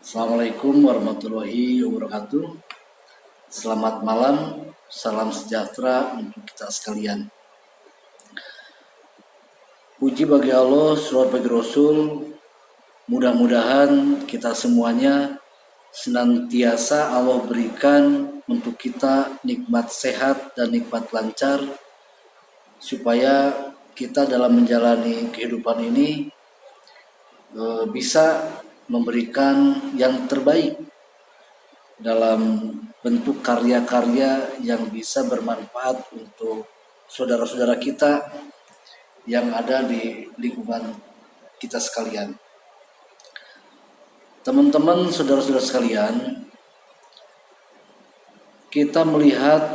Assalamualaikum warahmatullahi wabarakatuh. Selamat malam, salam sejahtera untuk kita sekalian. Puji bagi Allah, selawat bagi Rasul. Mudah-mudahan kita semuanya senantiasa Allah berikan untuk kita nikmat sehat dan nikmat lancar, supaya kita dalam menjalani kehidupan ini bisa memberikan yang terbaik dalam bentuk karya-karya yang bisa bermanfaat untuk saudara-saudara kita yang ada di lingkungan kita sekalian. Teman-teman, saudara-saudara sekalian, kita melihat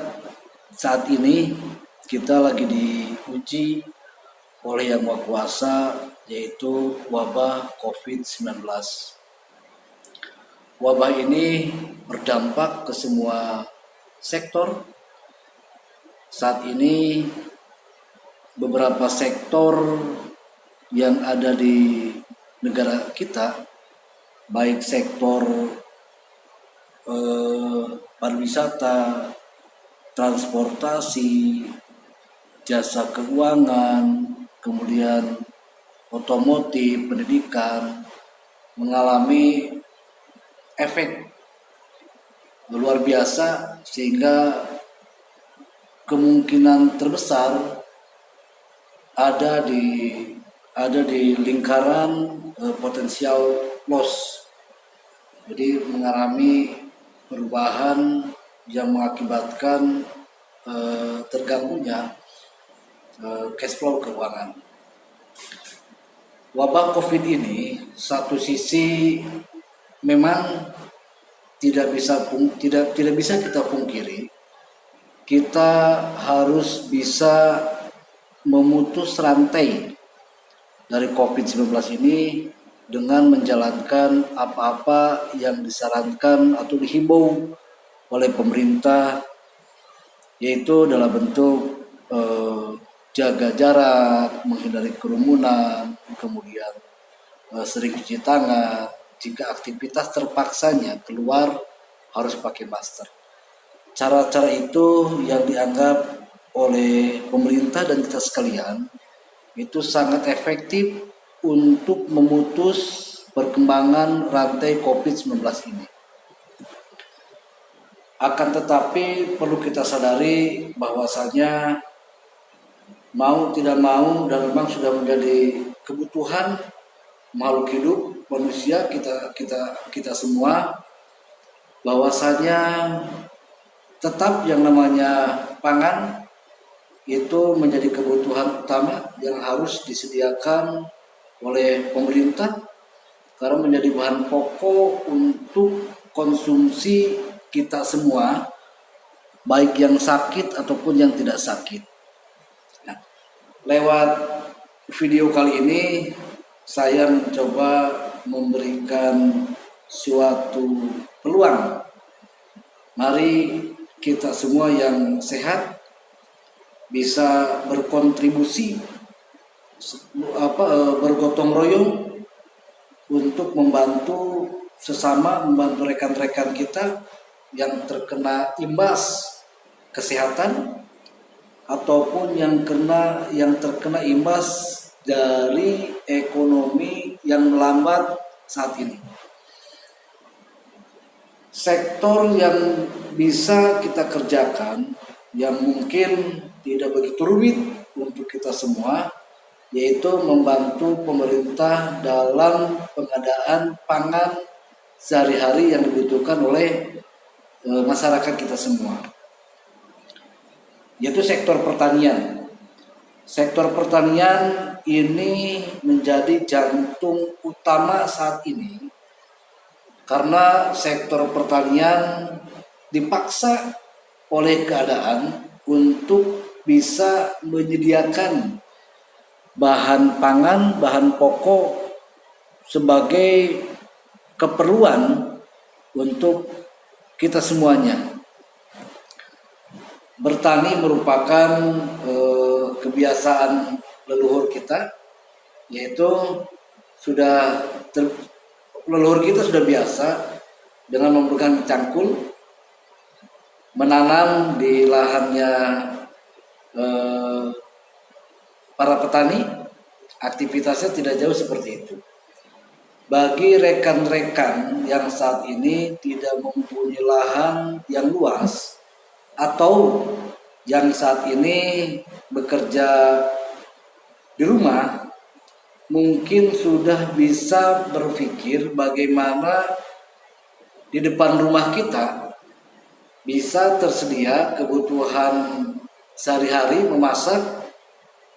saat ini kita lagi diuji oleh Yang Maha Kuasa, yaitu wabah COVID-19. Wabah ini berdampak ke semua sektor. Saat ini beberapa sektor yang ada di negara kita, baik sektor pariwisata, transportasi, jasa keuangan, kemudian otomotif, pendidikan, mengalami efek luar biasa, sehingga kemungkinan terbesar ada di lingkaran potensial loss. Jadi mengalami perubahan yang mengakibatkan terganggunya cash flow keuangan. Wabah COVID ini satu sisi memang tidak bisa kita pungkiri, kita harus bisa memutus rantai dari COVID-19 ini dengan menjalankan apa-apa yang disarankan atau dihimbau oleh pemerintah, yaitu dalam bentuk jaga jarak, menghindari kerumunan, kemudian sering cuci tangan, jika aktivitas terpaksanya keluar harus pakai masker. Cara-cara itu yang dianggap oleh pemerintah dan kita sekalian itu sangat efektif untuk memutus perkembangan rantai COVID-19 ini. Akan tetapi perlu kita sadari bahwasanya mau tidak mau, dan memang sudah menjadi kebutuhan makhluk hidup manusia kita semua, bahwasanya tetap yang namanya pangan itu menjadi kebutuhan utama yang harus disediakan oleh pemerintah, karena menjadi bahan pokok untuk konsumsi kita semua, baik yang sakit ataupun yang tidak sakit. Nah, lewat video kali ini saya mencoba memberikan suatu peluang. Mari kita semua yang sehat bisa berkontribusi, bergotong royong untuk membantu sesama, membantu rekan-rekan kita yang terkena imbas kesehatan ataupun yang terkena imbas dari ekonomi yang melambat saat ini. Sektor yang bisa kita kerjakan yang mungkin tidak begitu rumit untuk kita semua, yaitu membantu pemerintah dalam pengadaan pangan sehari-hari yang dibutuhkan oleh masyarakat kita semua, yaitu sektor pertanian. Sektor pertanian ini menjadi jantung utama saat ini, karena sektor pertanian dipaksa oleh keadaan untuk bisa menyediakan bahan pangan, bahan pokok sebagai keperluan untuk kita semuanya. Bertani merupakan kebiasaan leluhur kita, yaitu sudah leluhur kita sudah biasa dengan memegang cangkul, menanam di lahannya para petani. Aktivitasnya tidak jauh seperti itu. Bagi rekan-rekan yang saat ini tidak mempunyai lahan yang luas atau yang saat ini bekerja di rumah, mungkin sudah bisa berpikir bagaimana di depan rumah kita bisa tersedia kebutuhan sehari-hari memasak,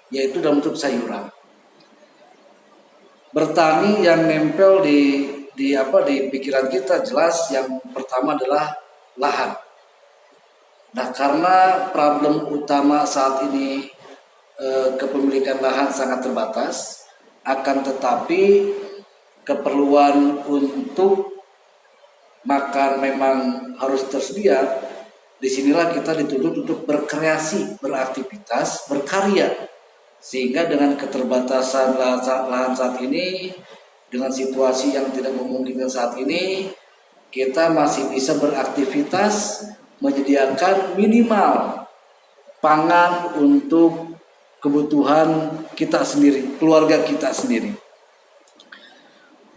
yaitu dalam bentuk sayuran. Bertani yang nempel di pikiran kita jelas yang pertama adalah lahan. Nah, karena problem utama saat ini kepemilikan lahan sangat terbatas, akan tetapi keperluan untuk makan memang harus tersedia. Disinilah kita dituntut untuk berkreasi, beraktivitas, berkarya. Sehingga dengan keterbatasan lahan saat ini, dengan situasi yang tidak memungkinkan saat ini, kita masih bisa beraktivitas, menyediakan minimal pangan untuk kebutuhan kita sendiri, keluarga kita sendiri.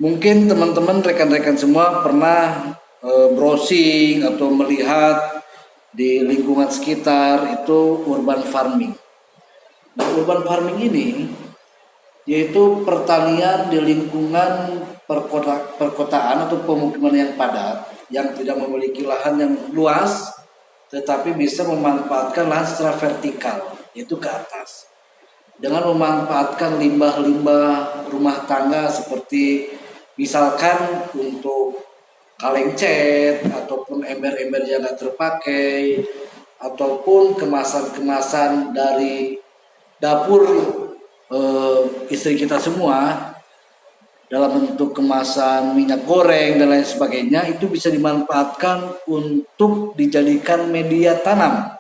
Mungkin teman-teman rekan-rekan semua pernah browsing atau melihat di lingkungan sekitar itu urban farming. Nah, urban farming ini yaitu pertanian di lingkungan perkotaan atau pemukiman yang padat, yang tidak memiliki lahan yang luas, tetapi bisa memanfaatkan lahan secara vertikal, yaitu ke atas. Dengan memanfaatkan limbah-limbah rumah tangga seperti misalkan untuk kaleng cat, ataupun ember-ember yang tidak terpakai, ataupun kemasan-kemasan dari dapur istri kita semua dalam bentuk kemasan minyak goreng dan lain sebagainya, itu bisa dimanfaatkan untuk dijadikan media tanam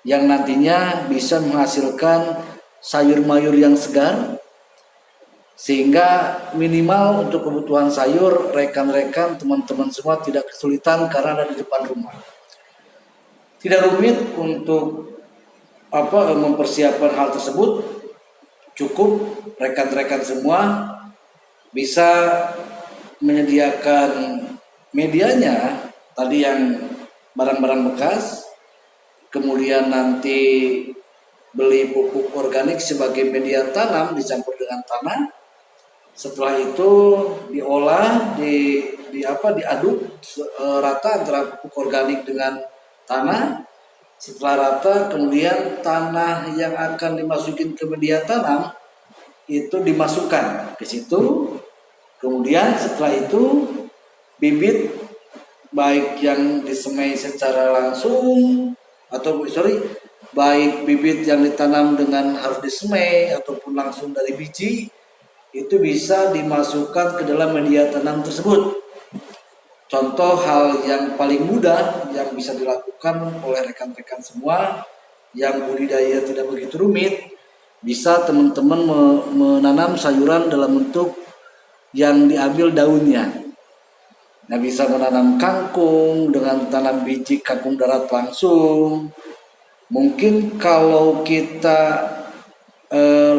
yang nantinya bisa menghasilkan sayur mayur yang segar, sehingga minimal untuk kebutuhan sayur rekan-rekan teman-teman semua tidak kesulitan karena ada di depan rumah. Tidak rumit untuk mempersiapkan hal tersebut. Cukup rekan-rekan semua bisa menyediakan medianya, tadi yang barang-barang bekas, kemudian nanti beli pupuk organik sebagai media tanam dicampur dengan tanah. Setelah itu diolah, diaduk rata antara pupuk organik dengan tanah. Setelah rata, kemudian tanah yang akan dimasukin ke media tanam itu dimasukkan ke situ. Kemudian setelah itu bibit baik yang disemai secara langsung baik bibit yang ditanam dengan harus disemai ataupun langsung dari biji, itu bisa dimasukkan ke dalam media tanam tersebut. Contoh hal yang paling mudah yang bisa dilakukan oleh rekan-rekan semua yang budidaya tidak begitu rumit, bisa teman-teman menanam sayuran dalam bentuk yang diambil daunnya. Nah, bisa menanam kangkung dengan tanam biji kangkung darat langsung. Mungkin kalau kita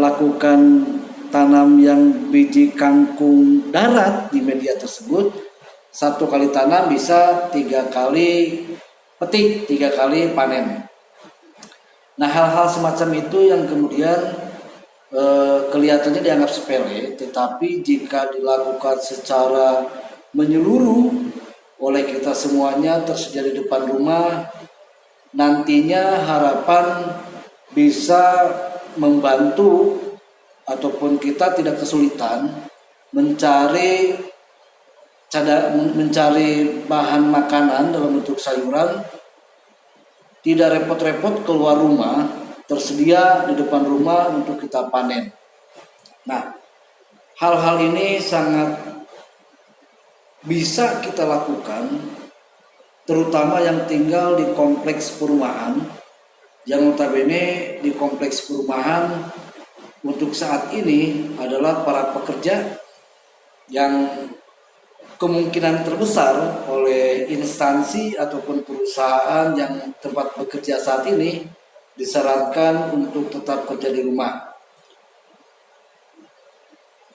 lakukan tanam yang biji kangkung darat di media tersebut, 1 kali tanam bisa 3 kali petik, 3 kali panen. Nah, hal-hal semacam itu yang kemudian kelihatannya dianggap sepele, tetapi jika dilakukan secara menyeluruh oleh kita semuanya, tersedia di depan rumah, nantinya harapan bisa membantu ataupun kita tidak kesulitan mencari bahan makanan dalam bentuk sayuran, tidak repot-repot keluar rumah, tersedia di depan rumah untuk kita panen. Nah, hal-hal ini sangat bisa kita lakukan, terutama yang tinggal di kompleks perumahan, yang notabene di kompleks perumahan untuk saat ini adalah para pekerja yang kemungkinan terbesar oleh instansi ataupun perusahaan yang tempat bekerja saat ini disarankan untuk tetap kerja di rumah.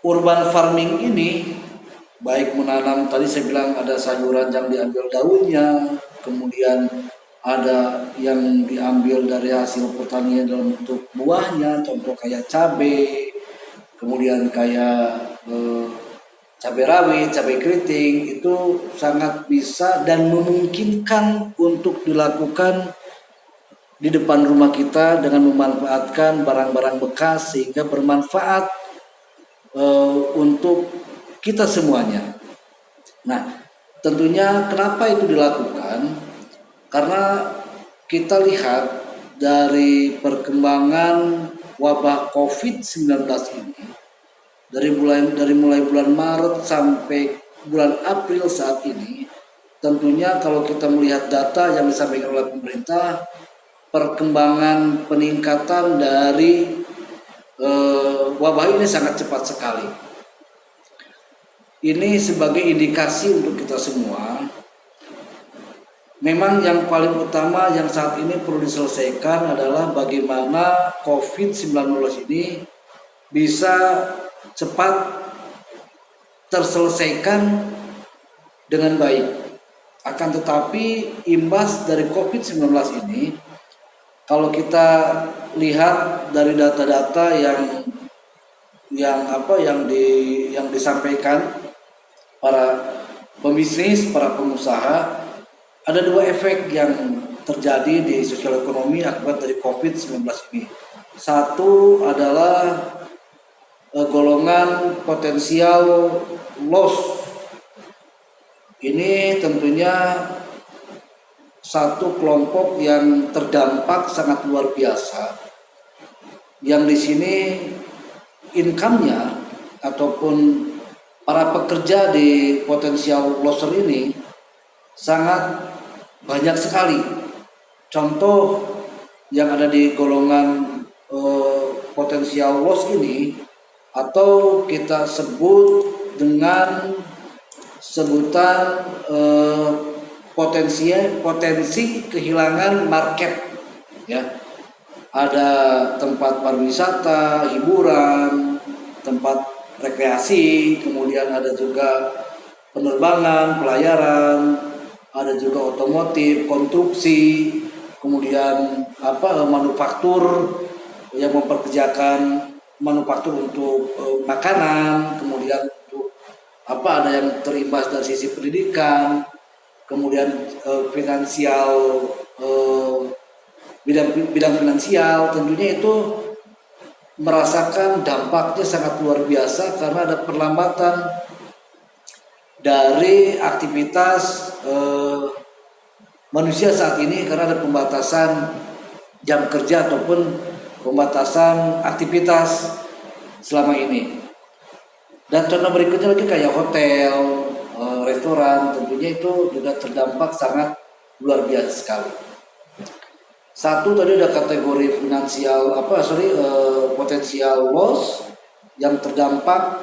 Urban farming ini baik menanam, tadi saya bilang ada sayuran yang diambil daunnya, kemudian ada yang diambil dari hasil pertanian dalam bentuk buahnya, contoh kayak cabai, kemudian kayak cabai rawit, cabai keriting, itu sangat bisa dan memungkinkan untuk dilakukan di depan rumah kita dengan memanfaatkan barang-barang bekas sehingga bermanfaat untuk kita semuanya. Nah, tentunya kenapa itu dilakukan? Karena kita lihat dari perkembangan wabah COVID-19 ini, dari mulai bulan Maret sampai bulan April saat ini, tentunya kalau kita melihat data yang disampaikan oleh pemerintah, perkembangan peningkatan dari wabah ini sangat cepat sekali. Ini sebagai indikasi untuk kita semua. Memang yang paling utama yang saat ini perlu diselesaikan adalah bagaimana COVID-19 ini bisa cepat terselesaikan dengan baik. Akan tetapi imbas dari COVID-19 ini, kalau kita lihat dari data-data yang disampaikan para pembisnis, para pengusaha, ada dua efek yang terjadi di sosial ekonomi akibat dari COVID-19 ini. Satu adalah golongan potensial loss. Ini tentunya satu kelompok yang terdampak sangat luar biasa, yang di sini income-nya ataupun para pekerja di potensial losser ini sangat banyak sekali. Contoh yang ada di golongan potensial loss ini, atau kita sebut dengan sebutan potensi kehilangan market, ya. Ada tempat pariwisata, hiburan, tempat rekreasi, kemudian ada juga penerbangan, pelayaran, ada juga otomotif, konstruksi, kemudian manufaktur yang memperkerjakan manufaktur untuk makanan, kemudian untuk ada yang terimbas dari sisi pendidikan, kemudian finansial, bidang finansial, tentunya itu merasakan dampaknya sangat luar biasa karena ada perlambatan dari aktivitas manusia saat ini karena ada pembatasan jam kerja ataupun pembatasan aktivitas selama ini. Dan contoh berikutnya lagi kayak hotel, restoran, tentunya itu juga terdampak sangat luar biasa sekali. Satu tadi ada kategori potensial loss yang terdampak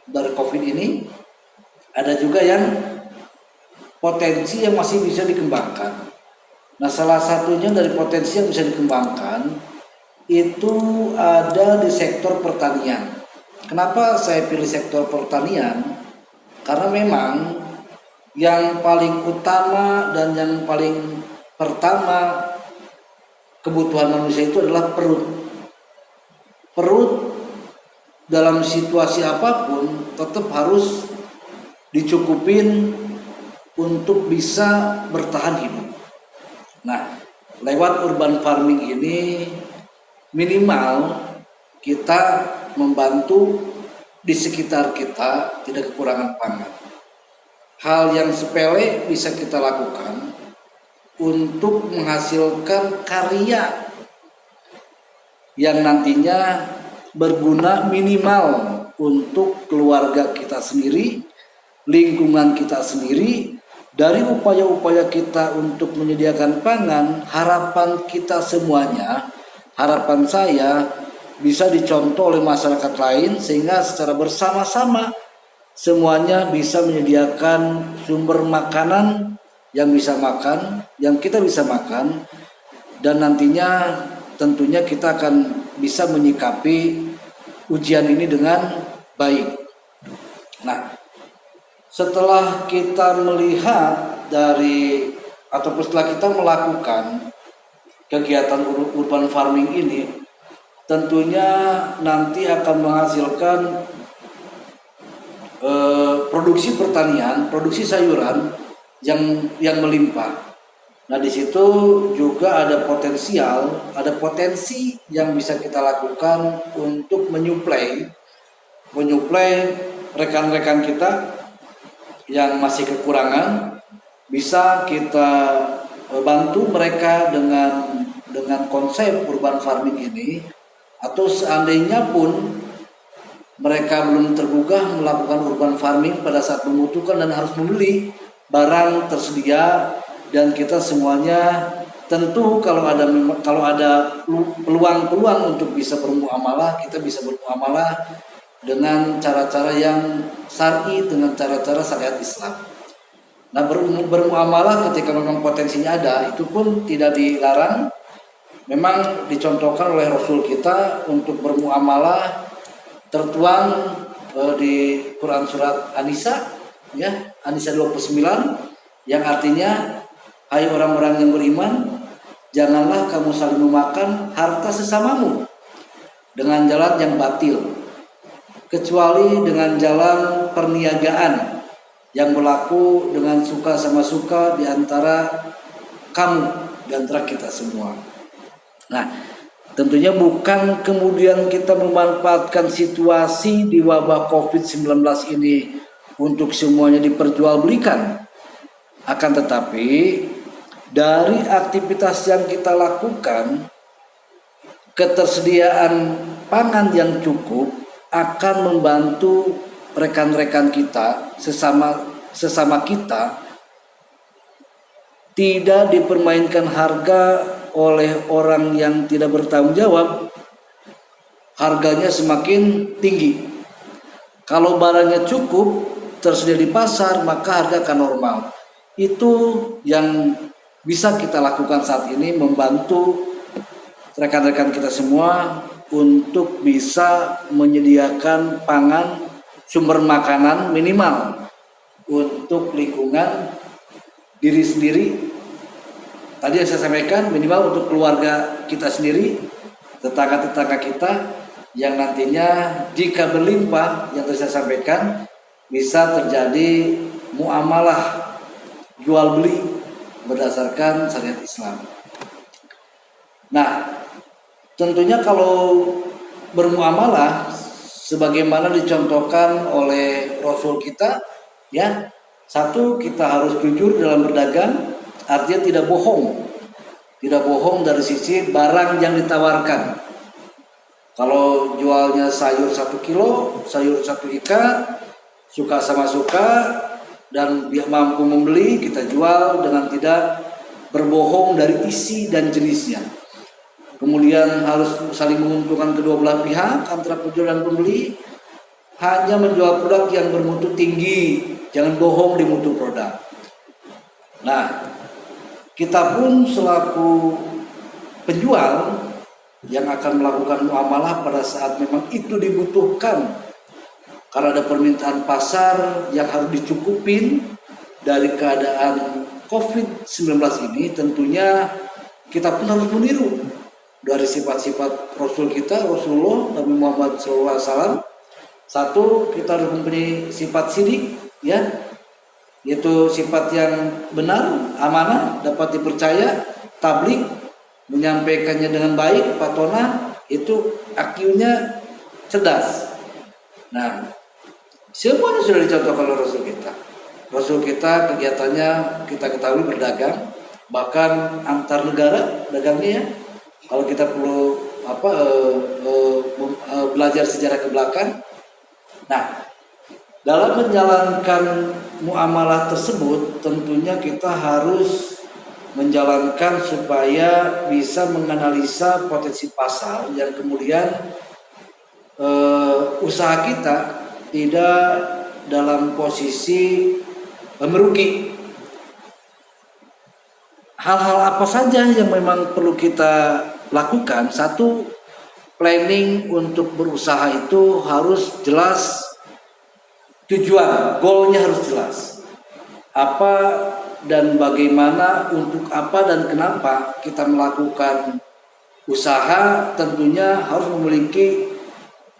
dari COVID ini. Ada juga yang potensi yang masih bisa dikembangkan. Nah, salah satunya dari potensi yang bisa dikembangkan itu ada di sektor pertanian. Kenapa saya pilih sektor pertanian? Karena memang yang paling utama dan yang paling pertama kebutuhan manusia itu adalah perut. Perut dalam situasi apapun tetap harus dicukupin untuk bisa bertahan hidup. Nah, lewat urban farming ini minimal kita membantu di sekitar kita tidak kekurangan pangan. Hal yang sepele bisa kita lakukan untuk menghasilkan karya yang nantinya berguna minimal untuk keluarga kita sendiri, lingkungan kita sendiri. Dari upaya-upaya kita untuk menyediakan pangan, harapan kita semuanya, harapan saya bisa dicontoh oleh masyarakat lain sehingga secara bersama-sama semuanya bisa menyediakan sumber makanan yang kita bisa makan, dan nantinya tentunya kita akan bisa menyikapi ujian ini dengan baik. Nah, setelah kita melihat ataupun setelah kita melakukan kegiatan urban farming ini, tentunya nanti akan menghasilkan produksi pertanian, produksi sayuran yang melimpah. Nah, di situ juga ada potensi yang bisa kita lakukan untuk menyuplai rekan-rekan kita yang masih kekurangan. Bisa kita bantu mereka dengan konsep urban farming ini, atau seandainya pun mereka belum tergugah melakukan urban farming pada saat membutuhkan dan harus membeli barang tersedia, dan kita semuanya tentu kalau ada peluang untuk bisa bermuamalah, kita bisa bermuamalah dengan cara-cara yang syar'i, dengan cara-cara syariat Islam. Nah, bermuamalah ketika memang potensinya ada, itu pun tidak dilarang. Memang dicontohkan oleh Rasul kita untuk bermuamalah, tertuang di Quran surat An-Nisa, ya, An-Nisa 29, yang artinya, hai orang-orang yang beriman, janganlah kamu saling memakan harta sesamamu dengan jalan yang batil, kecuali dengan jalan perniagaan yang berlaku dengan suka sama suka di antara kamu, di antara kita semua. Nah, tentunya bukan kemudian kita memanfaatkan situasi di wabah COVID-19 ini untuk semuanya diperjualbelikan. Akan tetapi dari aktivitas yang kita lakukan, ketersediaan pangan yang cukup akan membantu rekan-rekan kita, sesama kita, tidak dipermainkan harga oleh orang yang tidak bertanggung jawab. Harganya semakin tinggi. Kalau barangnya cukup tersedia di pasar, maka harga akan normal. Itu yang bisa kita lakukan saat ini, membantu rekan-rekan kita semua untuk bisa menyediakan pangan, sumber makanan minimal untuk lingkungan diri sendiri. Tadi yang saya sampaikan, minimal untuk keluarga kita sendiri, tetangga-tetangga kita, yang nantinya jika berlimpah, yang tadi saya sampaikan, bisa terjadi muamalah jual beli berdasarkan syariat Islam. Nah, tentunya kalau bermuamalah sebagaimana dicontohkan oleh Rasul kita, ya, satu, kita harus jujur dalam berdagang, artinya tidak bohong dari sisi barang yang ditawarkan. Kalau jualnya sayur 1 kilo, sayur 1 ikat, suka sama suka, dan dia mampu membeli, kita jual dengan tidak berbohong dari isi dan jenisnya. Kemudian harus saling menguntungkan kedua belah pihak, antara penjual dan pembeli. Hanya menjual produk yang bermutu tinggi, jangan bohong di mutu produk. Nah, kita pun selaku penjual yang akan melakukan muamalah pada saat memang itu dibutuhkan, karena ada permintaan pasar yang harus dicukupin dari keadaan COVID-19 ini, tentunya kita pun harus meniru dari sifat-sifat Rasul kita, Rasulullah Nabi Muhammad SAW. Satu, kita harus mempunyai sifat sidik, ya, yaitu sifat yang benar, amanah, dapat dipercaya, tabligh, menyampaikannya dengan baik, patona, itu IQ-nya cerdas. Nah, semuanya sudah dicontohkan oleh Rasul kita. Rasul kita kegiatannya kita ketahui berdagang, bahkan antar negara dagangnya, ya. Kalau kita perlu belajar sejarah ke belakang. Nah, dalam menjalankan muamalah tersebut, tentunya kita harus menjalankan supaya bisa menganalisa potensi pasar, yang kemudian usaha kita tidak dalam posisi merugi. Hal-hal apa saja yang memang perlu kita lakukan? Satu, planning untuk berusaha itu harus jelas, tujuan, goalnya harus jelas. Apa dan bagaimana, untuk apa dan kenapa kita melakukan usaha, tentunya harus memiliki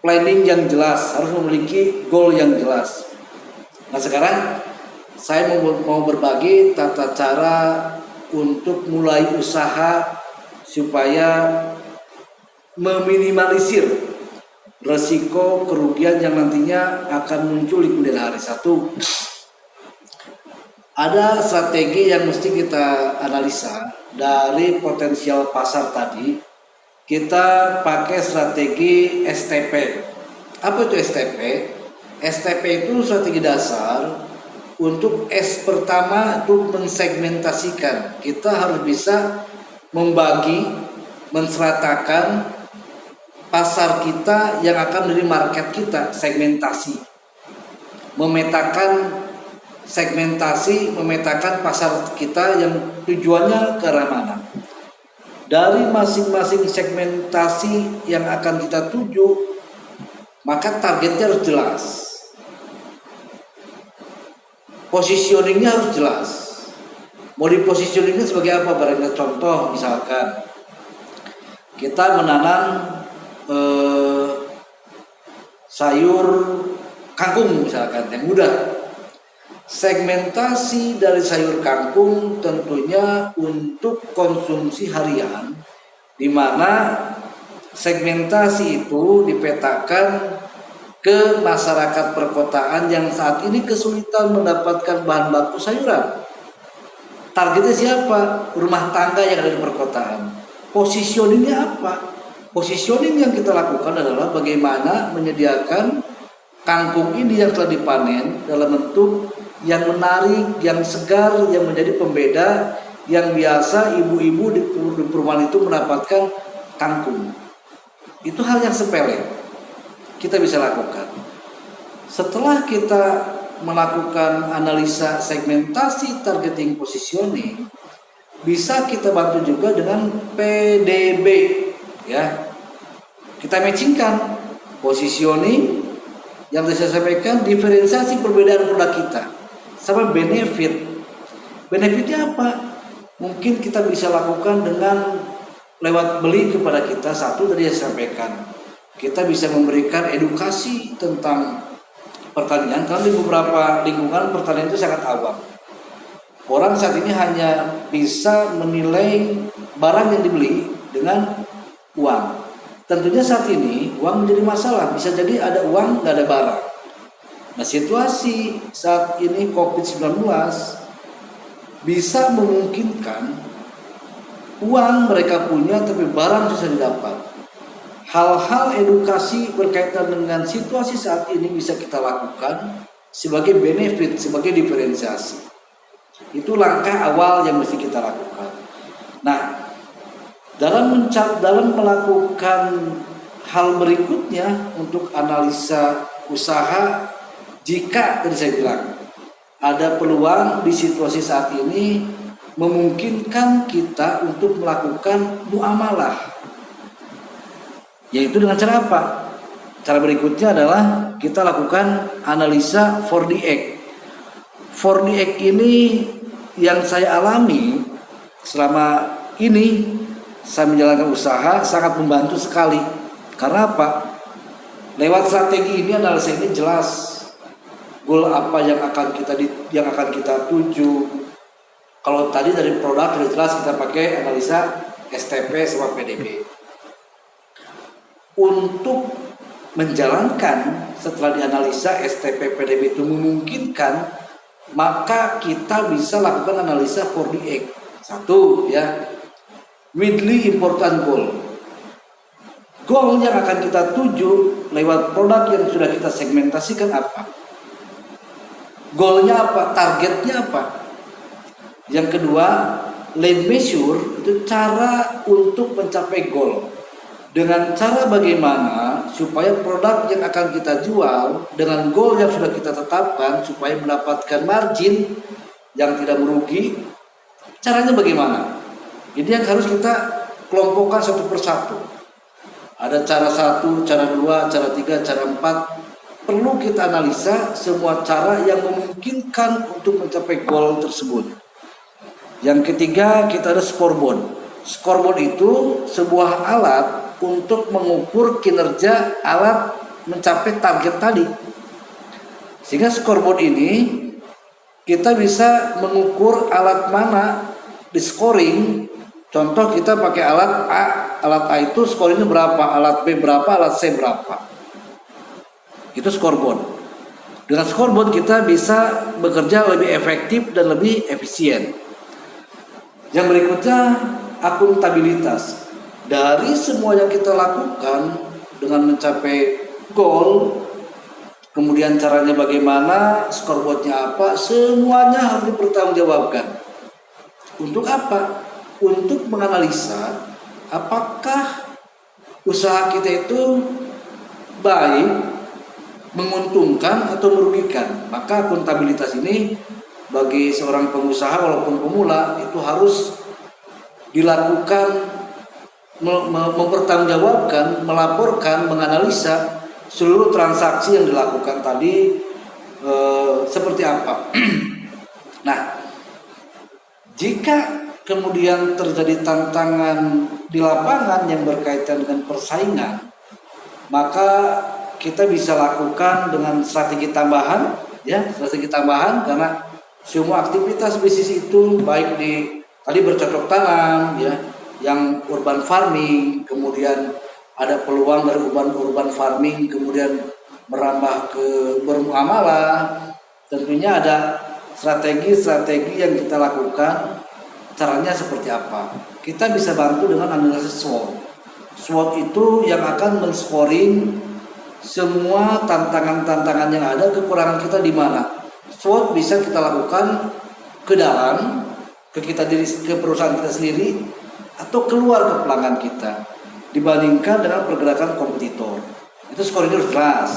planning yang jelas, harus memiliki goal yang jelas. Nah, sekarang saya mau berbagi tata cara untuk mulai usaha supaya meminimalisir resiko kerugian yang nantinya akan muncul di kemudian hari. Satu, ada strategi yang mesti kita analisa dari potensial pasar tadi. Kita pakai strategi STP. Apa itu STP? STP itu strategi dasar untuk pertama itu mensegmentasikan. Kita harus bisa membagi, menseratakan pasar kita yang akan menjadi market kita, segmentasi. Memetakan segmentasi, memetakan pasar kita yang tujuannya ke arah mana. Dari masing-masing segmentasi yang akan kita tuju, maka targetnya harus jelas. Positioningnya harus jelas. Mau dipositioningnya sebagai apa? Barangkali contoh, misalkan kita menanam sayur kangkung misalkan yang mudah. Segmentasi dari sayur kangkung tentunya untuk konsumsi harian, di mana segmentasi itu dipetakan ke masyarakat perkotaan yang saat ini kesulitan mendapatkan bahan baku sayuran. Targetnya siapa? Rumah tangga yang ada di perkotaan. Positioningnya apa? Positioning yang kita lakukan adalah bagaimana menyediakan kangkung ini yang telah dipanen dalam bentuk yang menarik, yang segar, yang menjadi pembeda, yang biasa ibu-ibu di perumahan itu mendapatkan kangkung. Itu hal yang sepele kita bisa lakukan. Setelah kita melakukan analisa segmentasi, targeting, positioning, bisa kita bantu juga dengan PDB, ya. Kita matchingkan positioning yang saya sampaikan, diferensiasi perbedaan produk kita sama benefit. Benefitnya apa? Mungkin kita bisa lakukan dengan lewat beli kepada kita. Satu tadi saya sampaikan, kita bisa memberikan edukasi tentang pertanian, karena di beberapa lingkungan pertanian itu sangat awam. Orang saat ini hanya bisa menilai barang yang dibeli dengan uang. Tentunya saat ini uang menjadi masalah. Bisa jadi ada uang, nggak ada barang. Nah, situasi saat ini COVID-19 bisa memungkinkan uang mereka punya tapi barang susah didapat. Hal-hal edukasi berkaitan dengan situasi saat ini bisa kita lakukan sebagai benefit, sebagai diferensiasi. Itu langkah awal yang mesti kita lakukan. Nah, dalam melakukan hal berikutnya untuk analisa usaha, jika tadi saya bilang ada peluang di situasi saat ini memungkinkan kita untuk melakukan muamalah, yaitu dengan cara apa? Cara berikutnya adalah kita lakukan analisa 4DX. 4DX ini yang saya alami selama ini saya menjalankan usaha sangat membantu sekali. Karena apa? Lewat strategi ini, analisa ini jelas goal apa yang akan kita tuju. Kalau tadi dari produk sudah jelas, kita pakai analisa STP sama PDB. Untuk menjalankan setelah dianalisa STP PDB itu memungkinkan, maka kita bisa lakukan analisa 4DX. Satu, ya, widely important goal. Goal yang akan kita tuju lewat produk yang sudah kita segmentasikan apa? Goalnya apa? Targetnya apa? Yang kedua, lead measure itu cara untuk mencapai goal. dengan cara bagaimana supaya produk yang akan kita jual dengan goal yang sudah kita tetapkan supaya mendapatkan margin yang tidak merugi. Caranya bagaimana? Ini yang harus kita kelompokkan satu persatu. Ada cara 1, cara 2, cara 3, cara 4. Perlu kita analisa semua cara yang memungkinkan untuk mencapai goal tersebut. Yang ketiga, kita ada scoreboard. Scoreboard itu sebuah alat untuk mengukur kinerja alat mencapai target tadi. Sehingga scoreboard ini kita bisa mengukur alat mana di scoring. Contoh kita pakai alat A. Alat A itu scoringnya berapa, alat B berapa, alat C berapa. Itu scoreboard. Dengan scoreboard kita bisa bekerja lebih efektif dan lebih efisien. Yang berikutnya akuntabilitas. Dari semua yang kita lakukan dengan mencapai goal, kemudian caranya bagaimana, scoreboardnya apa, semuanya harus dipertanggungjawabkan. Untuk apa? Untuk menganalisa apakah usaha kita itu baik, menguntungkan atau merugikan. Maka akuntabilitas ini bagi seorang pengusaha walaupun pemula itu harus dilakukan, mempertanggungjawabkan, melaporkan, menganalisa seluruh transaksi yang dilakukan tadi seperti apa. Nah, jika kemudian terjadi tantangan di lapangan yang berkaitan dengan persaingan, maka kita bisa lakukan dengan strategi tambahan, ya, strategi tambahan, karena semua aktivitas bisnis itu baik di tadi bercocok tanam, ya, yang urban farming, kemudian ada peluang dari urban farming kemudian merambah ke bermuamalah. Tentunya ada strategi-strategi yang kita lakukan. Caranya seperti apa? Kita bisa bantu dengan analisis SWOT. SWOT itu yang akan men-scoring semua tantangan-tantangan yang ada, kekurangan kita di mana. SWOT bisa kita lakukan ke dalam, ke perusahaan kita sendiri, atau keluar ke pelanggan kita dibandingkan dengan pergerakan kompetitor. Itu scoringnya harus jelas.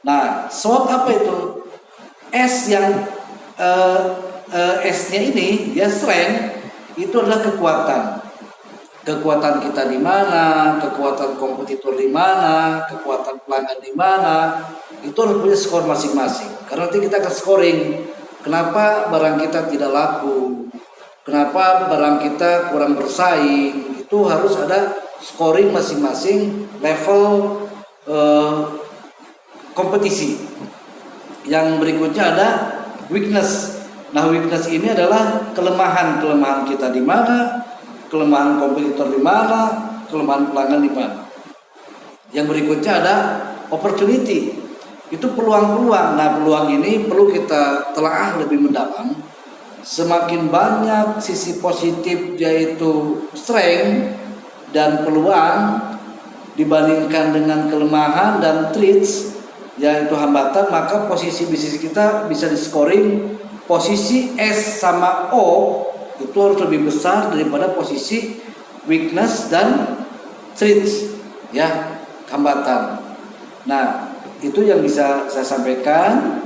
Nah, SWOT apa itu? S yang S-nya ini, ya, strength, itu adalah kekuatan. Kekuatan kita di mana, kekuatan kompetitor di mana, kekuatan pelanggan di mana. Itu harus punya skor masing-masing. Karena nanti kita akan scoring. Kenapa barang kita tidak laku? Kenapa barang kita kurang bersaing? Itu harus ada scoring masing-masing level kompetisi. Yang berikutnya ada weakness. Nah, weakness ini adalah kelemahan kita di mana, kelemahan kompetitor di mana, kelemahan pelanggan di mana. Yang berikutnya ada opportunity. Itu peluang-peluang. Nah, peluang ini perlu kita telaah lebih mendalam. Semakin banyak sisi positif yaitu strength dan peluang dibandingkan dengan kelemahan dan threats yaitu hambatan, maka posisi bisnis kita bisa di-scoring posisi S sama O itu harus lebih besar daripada posisi weakness dan threats, ya, hambatan. Nah, itu yang bisa saya sampaikan.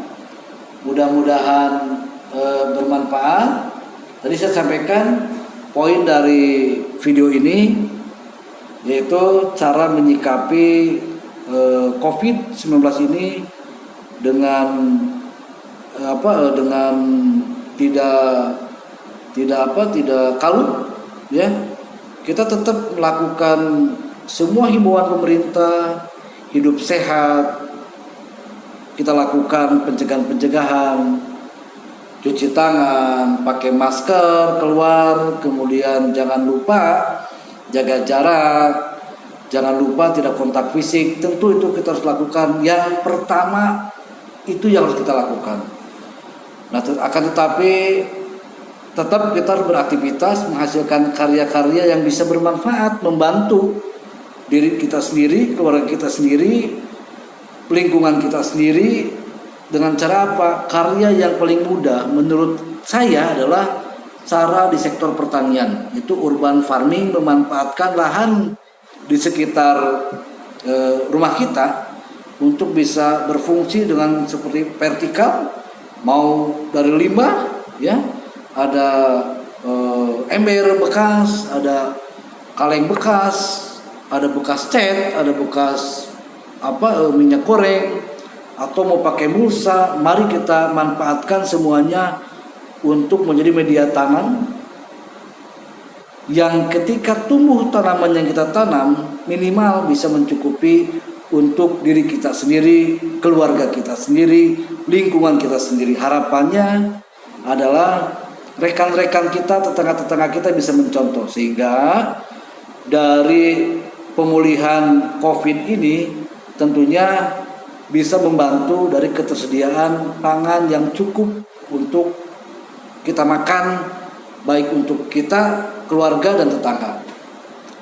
Mudah-mudahan bermanfaat. Tadi saya sampaikan poin dari video ini yaitu cara menyikapi COVID-19 ini dengan dengan tidak kalut, ya. Kita tetap melakukan semua himbauan pemerintah, hidup sehat. Kita lakukan pencegahan, cuci tangan, pakai masker keluar, kemudian jangan lupa jaga jarak, jangan lupa tidak kontak fisik. Tentu itu kita harus lakukan. Yang pertama itu yang harus kita lakukan. Nah, akan tetapi tetap kita harus beraktivitas, menghasilkan karya-karya yang bisa bermanfaat, membantu diri kita sendiri, keluarga kita sendiri, lingkungan kita sendiri. Dengan cara apa? Karya yang paling mudah menurut saya adalah cara di sektor pertanian, itu urban farming, memanfaatkan lahan di sekitar rumah kita untuk bisa berfungsi dengan seperti vertikal, mau dari limbah ya, ada ember bekas, ada kaleng bekas, ada bekas cat, ada bekas minyak goreng, atau mau pakai mulsa. Mari kita manfaatkan semuanya untuk menjadi media tanam yang ketika tumbuh tanaman yang kita tanam minimal bisa mencukupi untuk diri kita sendiri, keluarga kita sendiri, lingkungan kita sendiri. Harapannya adalah rekan-rekan kita, tetangga-tetangga kita bisa mencontoh, sehingga dari pemulihan COVID ini tentunya bisa membantu dari ketersediaan pangan yang cukup untuk kita makan, baik untuk kita, keluarga, dan tetangga.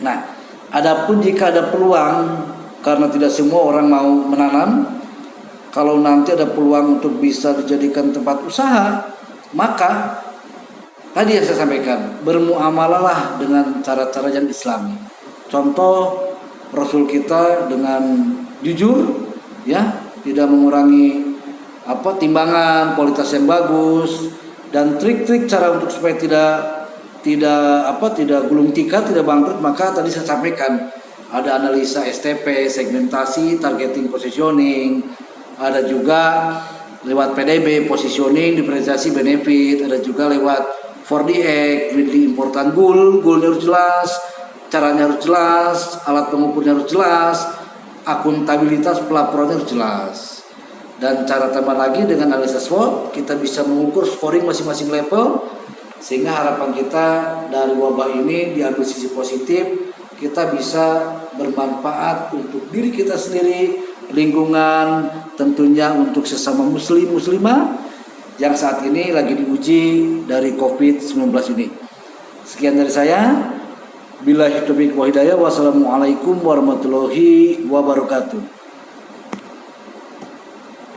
Nah, adapun jika ada peluang, karena tidak semua orang mau menanam, kalau nanti ada peluang untuk bisa dijadikan tempat usaha, maka tadi yang saya sampaikan, bermuamalah dengan cara-cara yang Islami. Contoh Rasul kita dengan jujur, ya, tidak mengurangi timbangan, kualitas yang bagus, dan trik-trik cara untuk supaya tidak gulung tikar, tidak bangkrut. Maka tadi saya sampaikan ada analisa STP, segmentasi, targeting, positioning, ada juga lewat PDB, positioning, diferensiasi, benefit, ada juga lewat 4DX, weekly important goalnya harus jelas, caranya harus jelas, alat pengukurnya harus jelas, akuntabilitas pelaporannya harus jelas. Dan cara tambah lagi dengan analisa SWOT, kita bisa mengukur scoring masing-masing level, sehingga harapan kita dari wabah ini diambil sisi positif, kita bisa bermanfaat untuk diri kita sendiri, lingkungan, tentunya untuk sesama muslim muslimah yang saat ini lagi diuji dari COVID-19 ini. Sekian dari saya. Billahi taufiq wa hidayah. Wassalamualaikum warahmatullahi wabarakatuh.